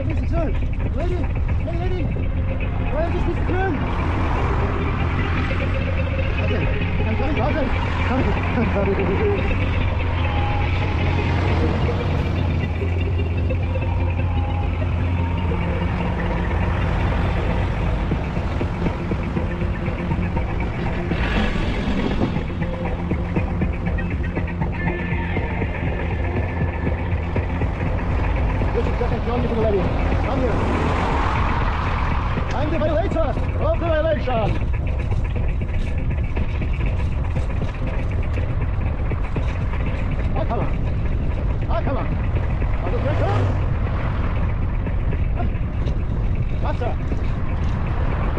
Just need to turn. Lady, lady. Well, just need to turn. Okay, I'm coming, Come here. I'm the violator of the violation. Oh, come on. Oh, come on. Other pressure. Wasser.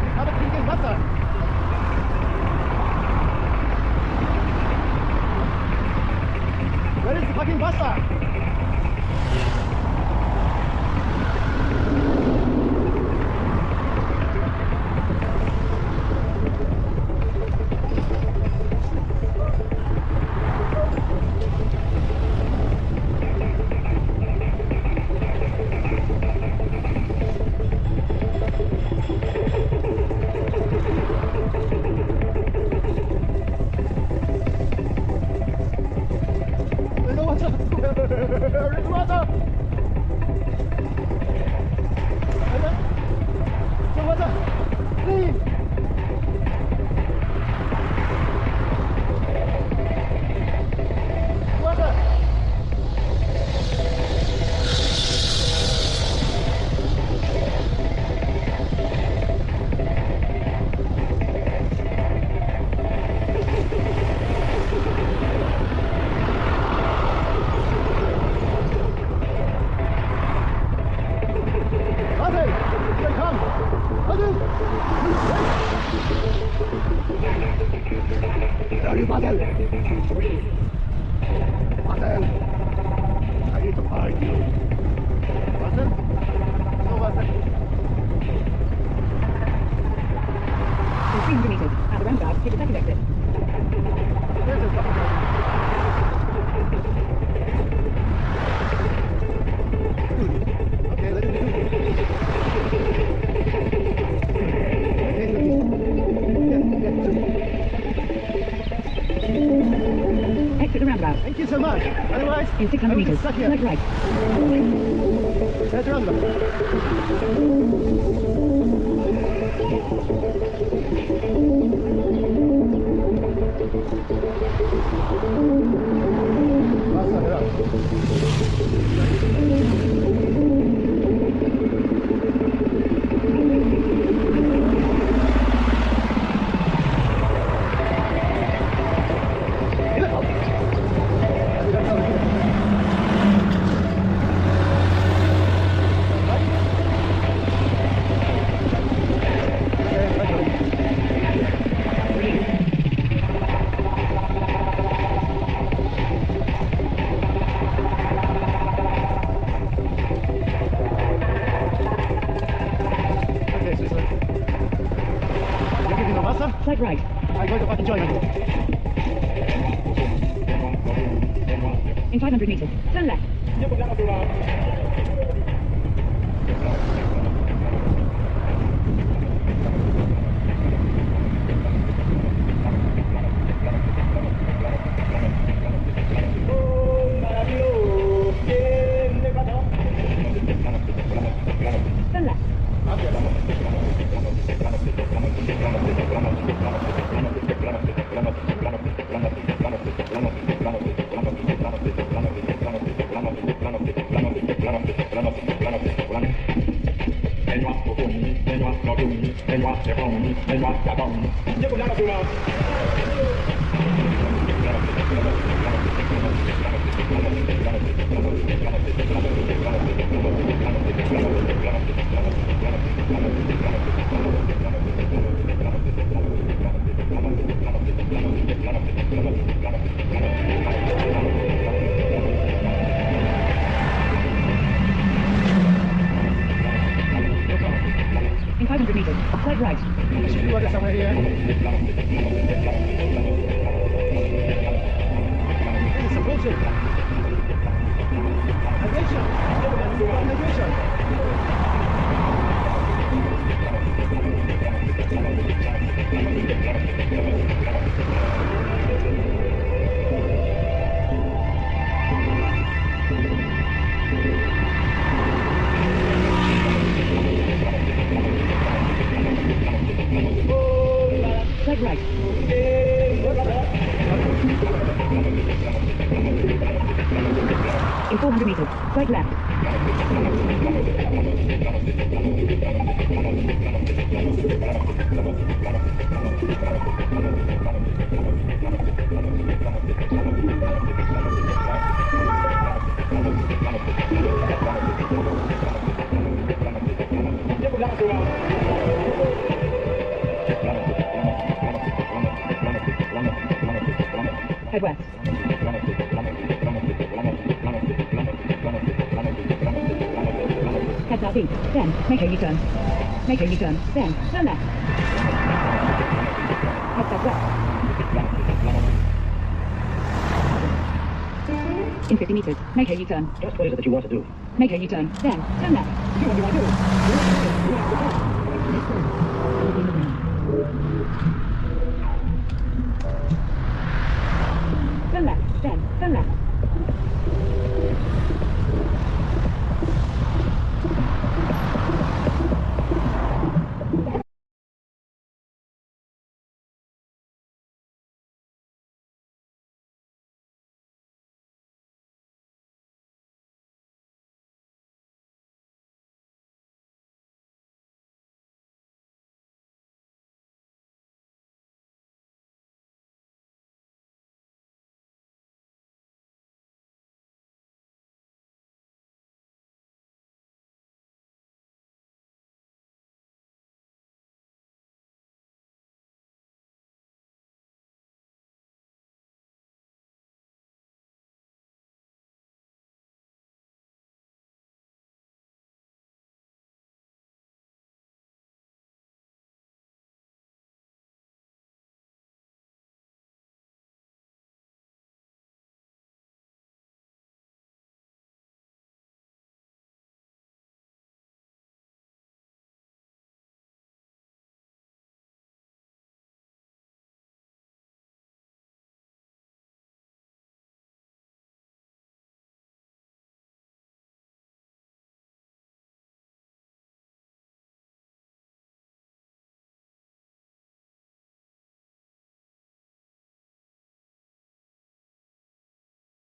Ich habe trinken Wasser. Where is the fucking Wasser? Basel! Basel! I need to find you. Basel? No, Basel. In 300 meters, at the roundabout, take the second exit. There's a second exit. Okay, let it be. Exit the roundabout. Thank you so much. Otherwise, in 600 meters, stuck here. select right. Head the roundabout. Wasser heraus. Select right. I'm going to fucking join you. In 500 meters, turn left. Turn left. In 500 meters, select right. There should be water somewhere here. This is some bullshit. Hydration. Hydration. 200 meters. Right left. Head west. Head southeast. Then make a U-turn. Make a U-turn. Then turn left. Head southwest. In 50 meters, make a U-turn. Just what is it that you want to do? Make a U-turn. Then turn left. What do I do? Turn left. Then turn left.